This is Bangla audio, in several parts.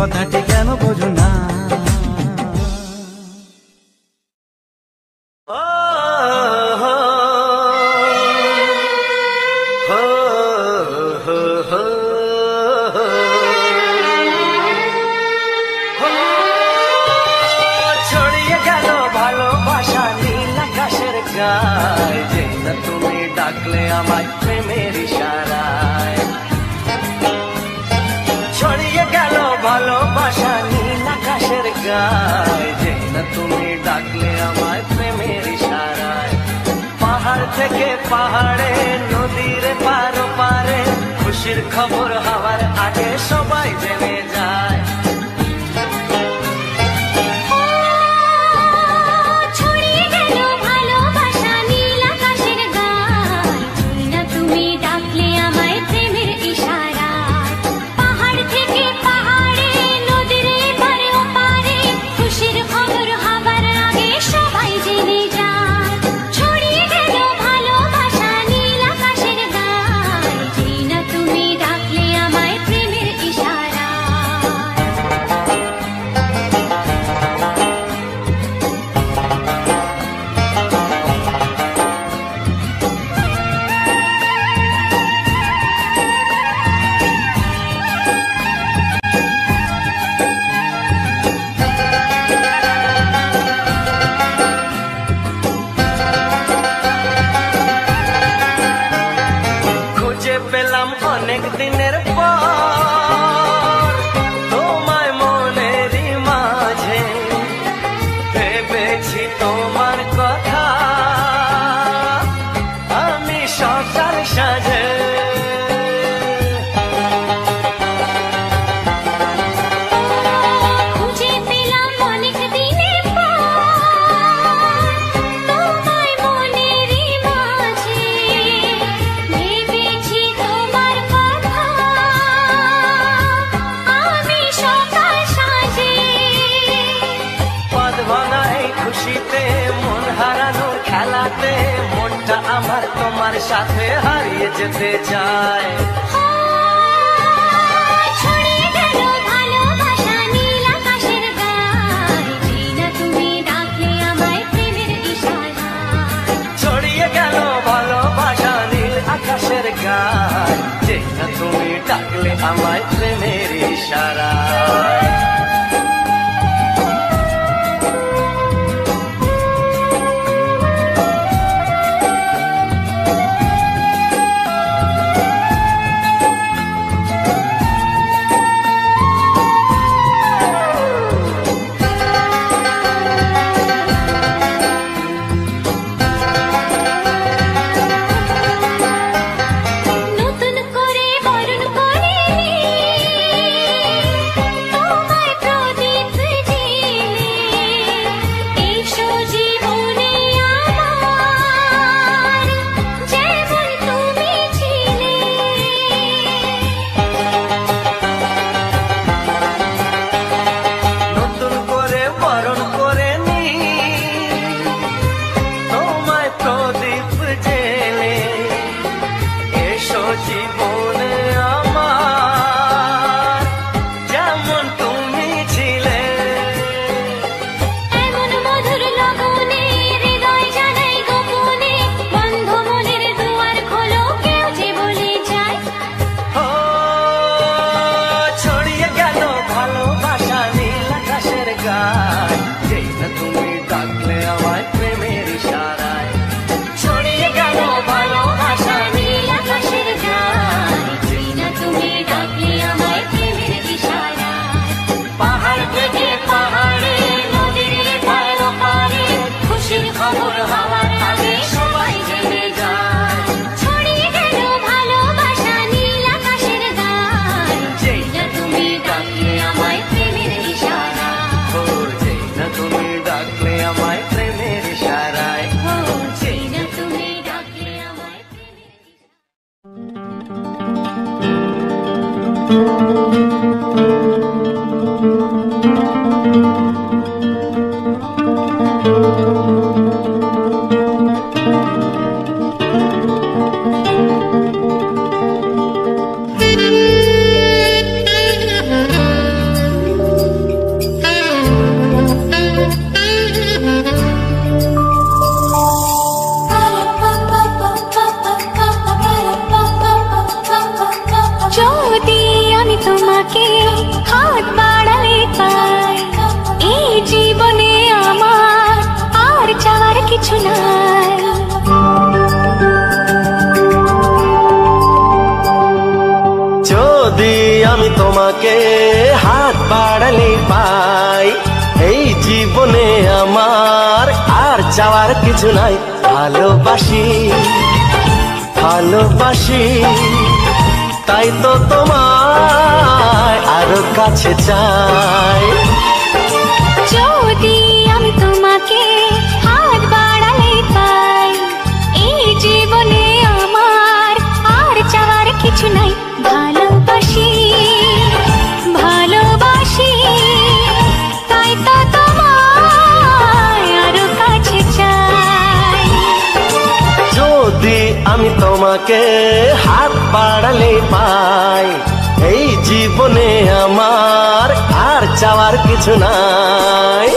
কথাটি কেন বোঝো না? ছড়িয়ে গেল ভালোবাসা নীল আকাশের গায়ে, যে না তুমি ডাকলে আমায় প্রেমের ইশারায়। ছড়িয়ে গেল ভালোবাসা নীল আকাশের গায়ে, যে না তুমি ডাকলে আমায় প্রেমের ইশারায়। পাহাড় থেকে পাহাড়ে, নদীর পার পারে, খুশির খবর হওয়ার আগে সবাই জেনে যায়। পেলাম অনেক দিনের পর তোমায় মনেরই মাঝে, ভেবেছি তোমার কথা আমি সকাল সাজে। খুশিতে মন হারানোর খেলাতে মনটা আমার তোমার সাথে হারিয়ে যেতে চায়। ছড়িয়ে গেল ভালোবাসা নীল আকাশের গায়ে, যে না তুমি ডাকলে আমায় প্রেমের ইশারায়। ছড়িয়ে গেল ভালোবাসা নীল আকাশের গায়ে, যে না তুমি ডাকলে আমায় প্রেমের ইশারায়। জীবনে আমার যেমন তুমি ছিলে, এমন মধুর লগনে হৃদয় জানাই গোপনে, বন্ধ মনের দুয়ার খোলো কেউ যে বলে যায়। ও ছড়িয়ে গেল ভালোবাসা নীল আকাশের গায়ে, যেই না তুমি ডাকলে আমায় প্রেমের ইশারায়। ছড়িয়ে গেল ভালোবাসা নীল আকাশের গায়ে, যেই না তুমি ডাকলে আমায় প্রেমের ইশারায়। পাহাড় থেকে পাহাড়ে, নদীর পার পারে, খুশির খবর হওয়ার আগে সবাই জেনে যায়। ছড়িয়ে গেল ভালোবাসা নীল আকাশের গায়ে, যেই না তুমি ডাকলে আমায় প্রেমের ইশারায়। ও যেই না তুমি ডাকলে আমায় প্রেমের ইশারায়। ও যেই না তুমি ডাকলে আমায় প্রেমের ইশারায়। কিছু নাই। যদি আমি তোমাকে হাত বাড়ালে পাই, এই জীবনে আমার আর চাওয়ার কিছু নাই। ভালোবাসি ভালোবাসি, তাই তো তোমায় আরো কাছে চাই। যদি আমি তোমাকে হাত বাড়ালে পাই, এই জীবনে আমার আর চাওয়ার কিছু নাই। ভালোবাসি ভালোবাসি, তাই তো তোমায় আরো কাছে চাই। যদি আমি তোমাকে হাত বাড়ালে পাই, এই জীবনে আমার আর চাওয়ার কিছু নাই।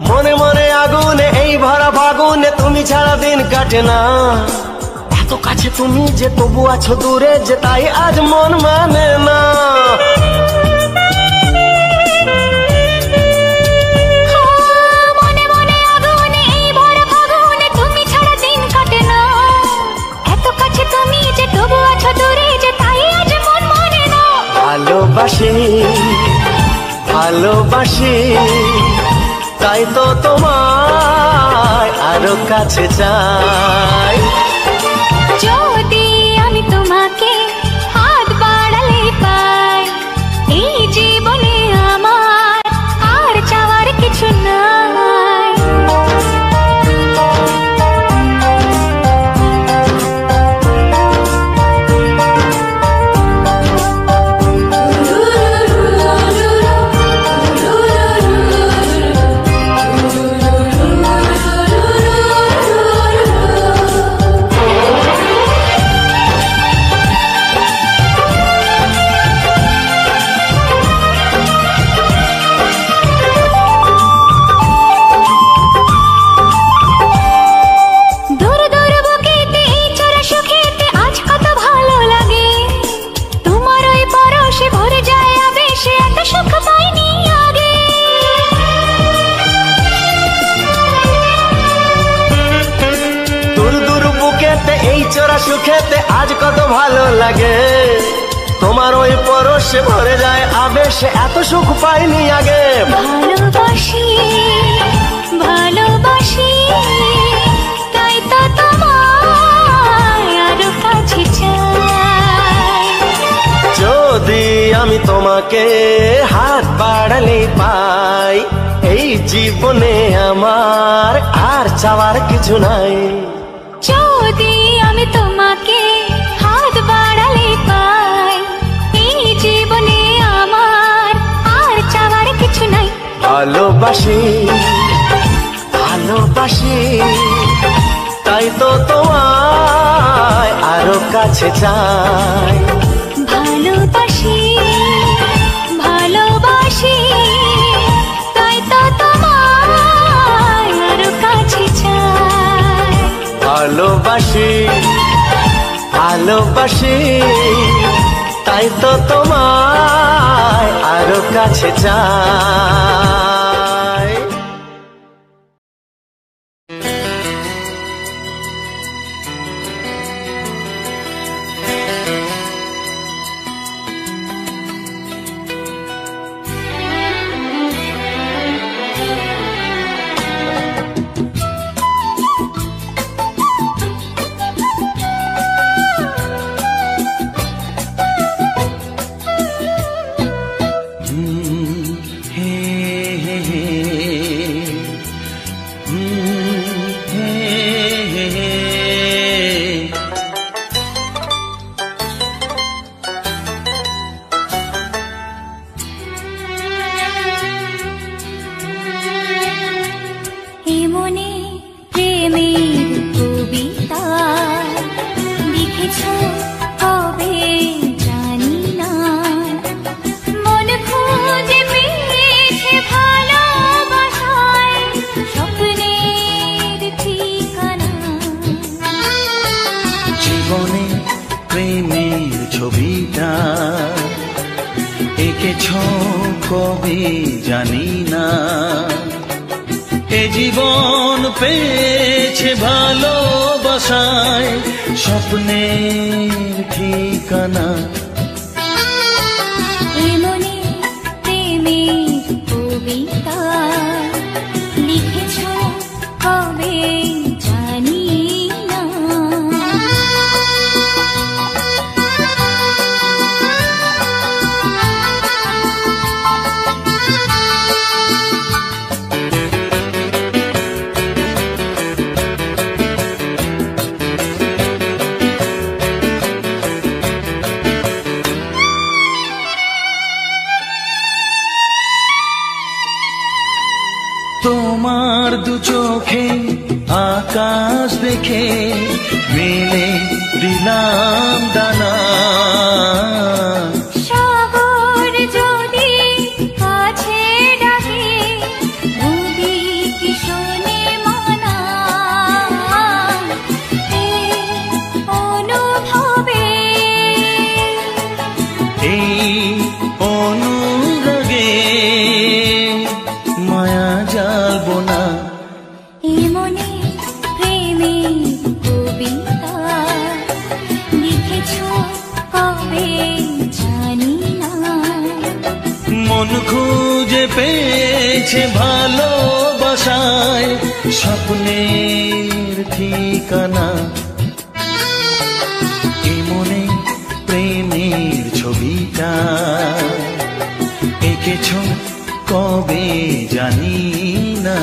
মনে মনে আগুনে এই ভরা ফাগুনে তুমি ছাড়া দিন কাটে না। এত কাছে তুমি যে তবু আছো দূরে, যে তাই আজ মন মানে না। মনে মনে আগুনে এই ভরা ফাগুনে তুমি ছাড়া দিন কাটে না। এত কাছে তুমি যে তবু আছো দূরে, যে তাই আজ মন মানে না। ভালোবাসি ভালোবাসি, তাই তো তোমায় আরো কাছে চাই। যদি আমি তোমাকে হাত বাড়ালে পাই, এই জীবনে আমার আর চাওয়ার কিছু নাই। সুখেতে আজ কত ভালো লাগে, তোমার ওই পরশে ভরে যায় আবেশে, এত সুখ পাইনি আগে। ভালোবাসি ভালোবাসি, তাই তো তোমায় আরো কাছে চাই। যদি আমি তোমাকে হাত বাড়ালে পাই, এই জীবনে আমার আর চাওয়ার কিছু নাই। যদি আমি তোমাকে হাত বাড়ালে পাই, এই জীবনে আমার আর চাওয়ার কিছু নাই। ভালোবাসি ভালোবাসি, তাই তো তোমায় আরো কাছে চাই। ভালোবাসি ভালোবাসি, তাই তো তোমায় আরো কাছে চাই। ভালোবাসি ভালোবাসি, তাই তো তোমায় আরো কাছে চাই। জীবনে প্রেমের ছবিটা এঁকেছ কবে জানি না। এ জীবন পেয়েছে ভালোবাসায় স্বপ্নের ঠিকানা। এমনি প্রেমের কবিতা লিখেছ কবে জানি না। তোমার দু চোখে আকাশ দেখে মেলে দিলাম ডানা। সাগর যদি কাছে ডাকে নদী কি শোনে মানা। এই অনুভবে এই অনুরাগে মায়া জ্বালবো না। এমনি প্রেমের কবিতা লিখেছ কবে জানি না। মন খুঁজে পেয়েছে ভালোবাসায় স্বপ্নের ঠিকানা। এমনে প্রেমের ছবিটা এঁকেছ কবে জানি না।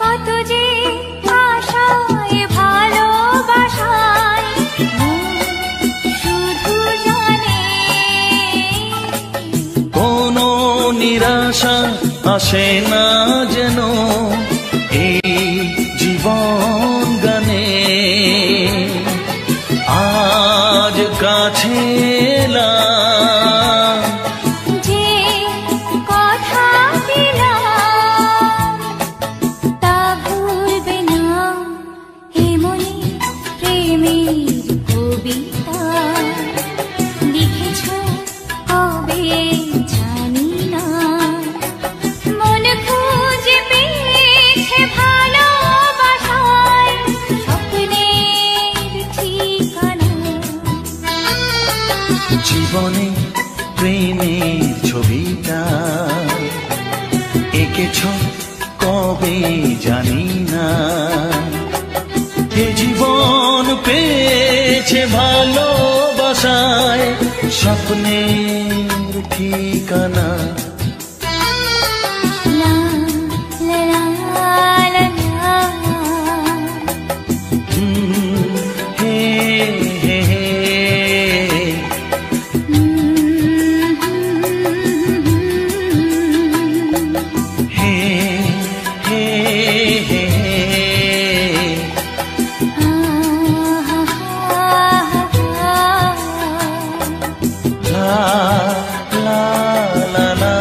কত যে আশায় ভালোবাসায় শুধু জানে। কোনো নিরাশা আসে না যেন এই জীবন গানে। আজ কাছে এলাম যে কথা দিলাম তা ভুলবে না। এমনি প্রেমের কবিতা লিখেছ কবে জানি না। মন খুঁজে পেয়েছে ভালোবাসায় স্বপ্নের ঠিকানা। জীবনে প্রেমের ছবিটা এঁকেছ কবে জানি না। এ জীবন পেয়েছে ভালোবাসায় স্বপ্নের ঠিকানা। লা লা লা লা হে হে হে হে হে হে লা লা লা লা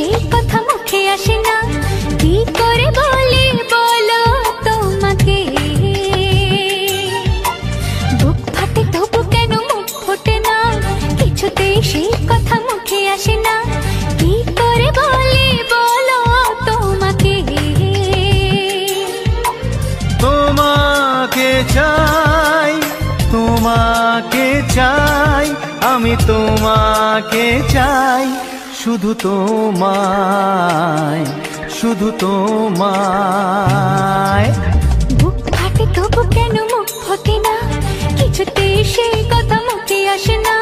সেই কথা মুখে আসে না, কি করে বলি বলো তোমাকে। বুক ফাটে তবু কেন মুখ ফোটে না, কিছুতেই সেই কথা মুখে আসে না, কি করে বলি বলো তোমাকে। তোমাকে চাই, তোমাকে চাই, আমি তোমাকে চাই, শুধু তোমায়, শুধু তোমায়। বুক ফাটে তবু কেন মুখ ফোটে না, কিছুতেই সেই কথা মুখে আসে না,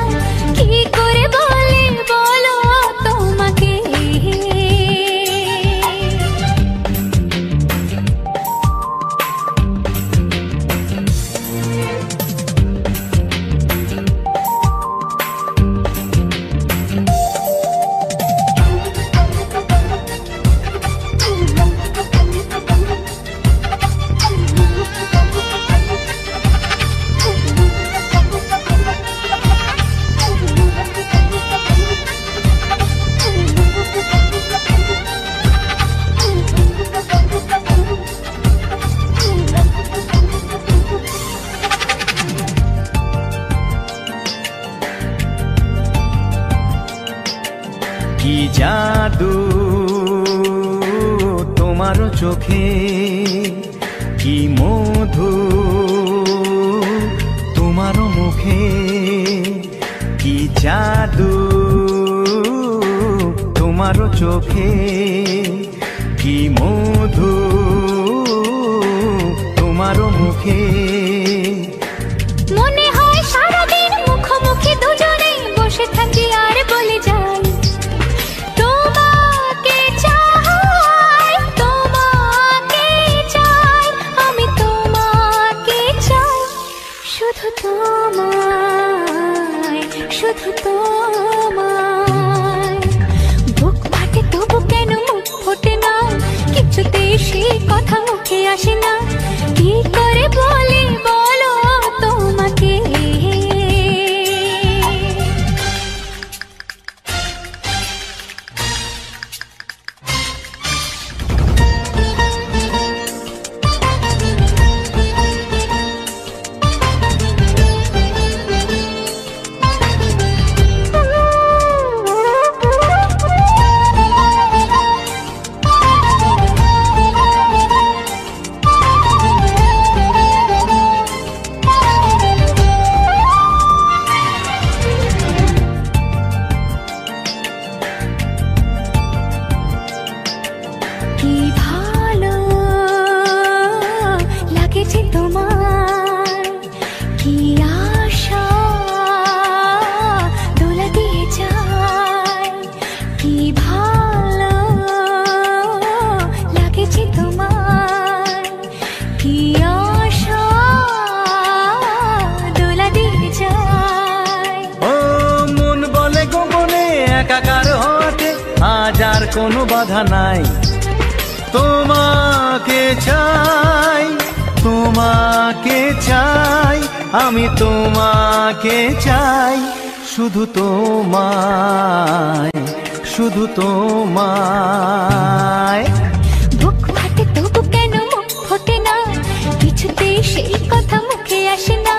কি করে বলি বলো তোমাকে। কি জাদু তোমার চোখে, কি মধু তোমার মুখে, কি জাদু তোমার চোখে, কি মধু তোমার মুখে। মনে হয় সারাদিন মুখোমুখি দুজনে বসে থাকি আর বলে যাই, তোমাকে চাই, তোমাকে চাই, আমি তোমাকে চাই, শুধু তোমায়, শুধু তোমায়। বুক ফাটে তবু কেন মুখ ফোটে না, কিছুতেই সেই কথা মুখে আসে না, কি করে বলি বলো তোমাকে। কি ভালো লাগেছে তোমার, কি আশা দোলা দিয়ে যায়, কি ভালো লাগেছে তোমার, কি আশা দোলা দিয়ে যায়। ও মন বলে গোপনে একাকার হতে আজ আর কোনো বাধা নাই, তোমাকে চাই, তোমাকে চাই, আমি তোমাকে চাই, শুধু তোমায়, শুধু তোমায়। বুক ফাটে তবু কেন মুখ ফোটে না, কিছুতেই সেই কথা মুখে আসে না,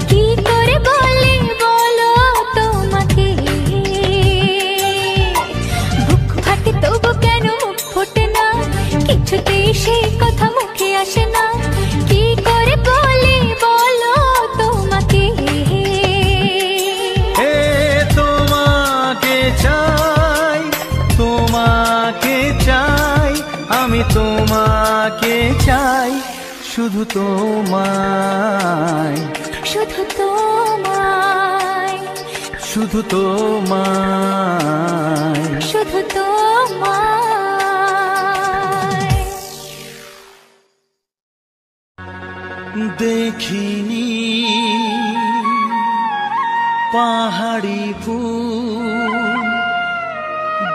কি করে বলি বলো তোমাকে। বুক ফাটে তবু কেন মুখ ফোটে না, কিছুতেই সেই কথা মুখে আসে না, কি করে বলি বলো তোমাকে। হে তোমাকে চাই, তোমাকে চাই, আমি তোমাকে চাই, শুধু তোমায়, শুধু তোমায়, শুধু তোমায়, শুধু তোমায়। দেখিনি পাহাড়ি ফুল,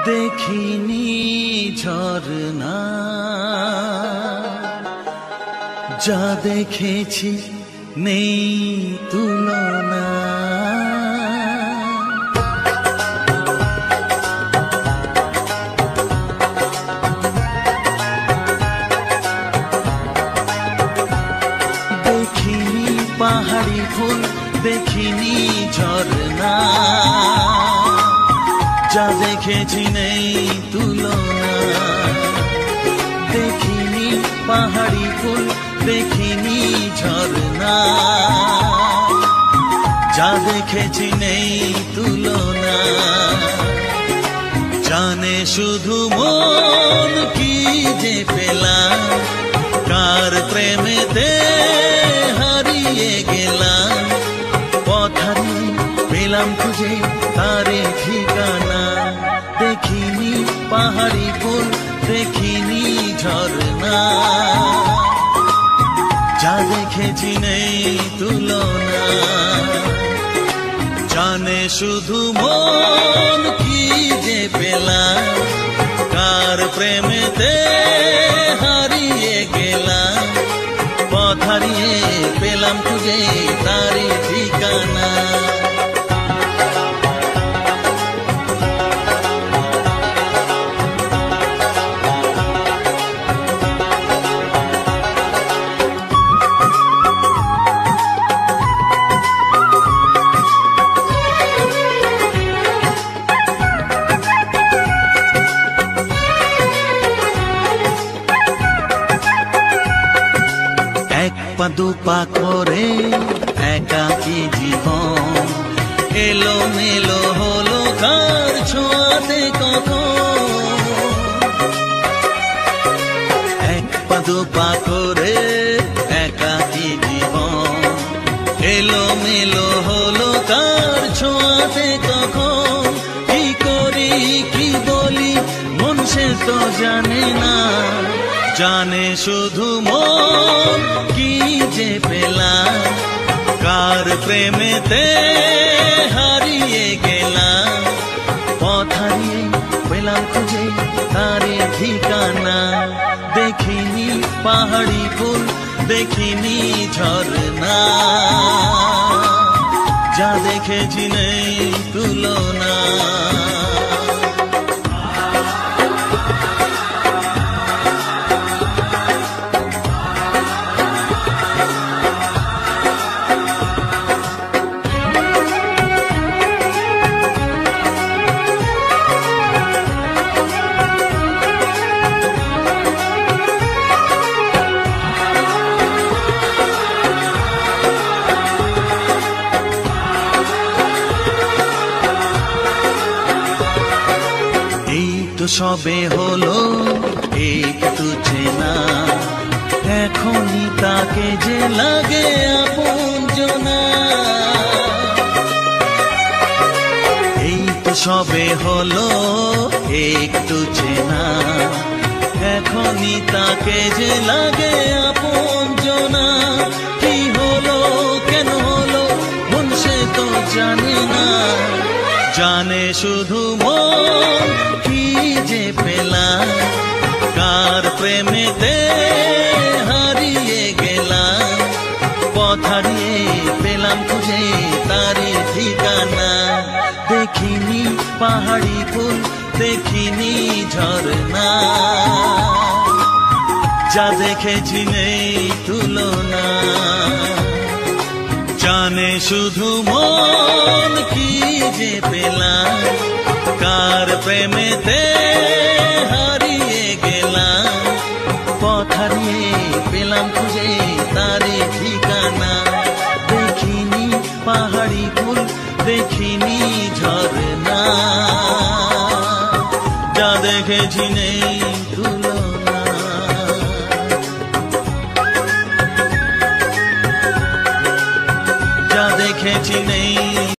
দেখিনি ঝরনা, যা দেখেছি নেই তুলনা। যা দেখেছি নেই তুলনা। দেখিনি পাহাড়ি ফুল, দেখিনি ঝর্ণা, যা দেখেছি নেই তুলনা। জানে শুধু মন কি যে পেলাম, কার প্রেমেতে হারিয়ে গেলাম। পথ হারিয়ে পেলাম খুঁজে তারে ঠিকানা। দেখিনি পাহাড়ি ফুল, দেখিনি ঝর্ণা, যা দেখেছি নেই তুলনা। জানে শুধু মন কি যে পেলাম, কার প্রেমেতে হারিয়ে গেলাম। পথ হারিয়ে পেলাম খুঁজে তারে ঠিকানা। দুপা করে একাকী জীবন, এলো মেলো হলো কার ছোঁয়াতে কখন। এক পা দুপা করে একাকী জীবন, এলো মেলো হলো কার ছোঁয়াতে কখন। কি করি কি বলি মন সে তো জানে না, জানে শুধু মন কি যে পেলাম, কার প্রেমেতে হারিয়ে গেলাম। পথ হারিয়ে পেলাম খুঁজে তারে ঠিকানা। দেখিনি পাহাড়ি ফুল, দেখিনি ঝর্ণা, যা দেখেছি নেই তুলনা। সবে হলো একটু চেনা, এখনই তাকে যে লাগে আপনজনা। এই তো সবে হলো একটু চেনা, এখনই তাকে যে লাগে আপনজনা। কি হলো কেন হলো মন সে তো জানে না, জানে শুধু মন কি যে পেলাম, কার প্রেমেতে হারিয়ে গেলাম। পথ হারিয়ে পেলাম খুঁজে তারে ঠিকানা। দেখিনি পাহাড়ি ফুল, দেখিনি ঝর্ণা, যা দেখেছি নেই তুলনা। জানে শুধু মন কি যে পেলাম, কার প্রেমেতে হারিয়ে গেলাম। পথ হারিয়ে পেলাম খুঁজে তারে ঠিকানা। দেখিনি পাহাড়ি ফুল, দেখিনি ঝর্ণা, যা দেখেছি নেই তুলনা। যা দেখেছি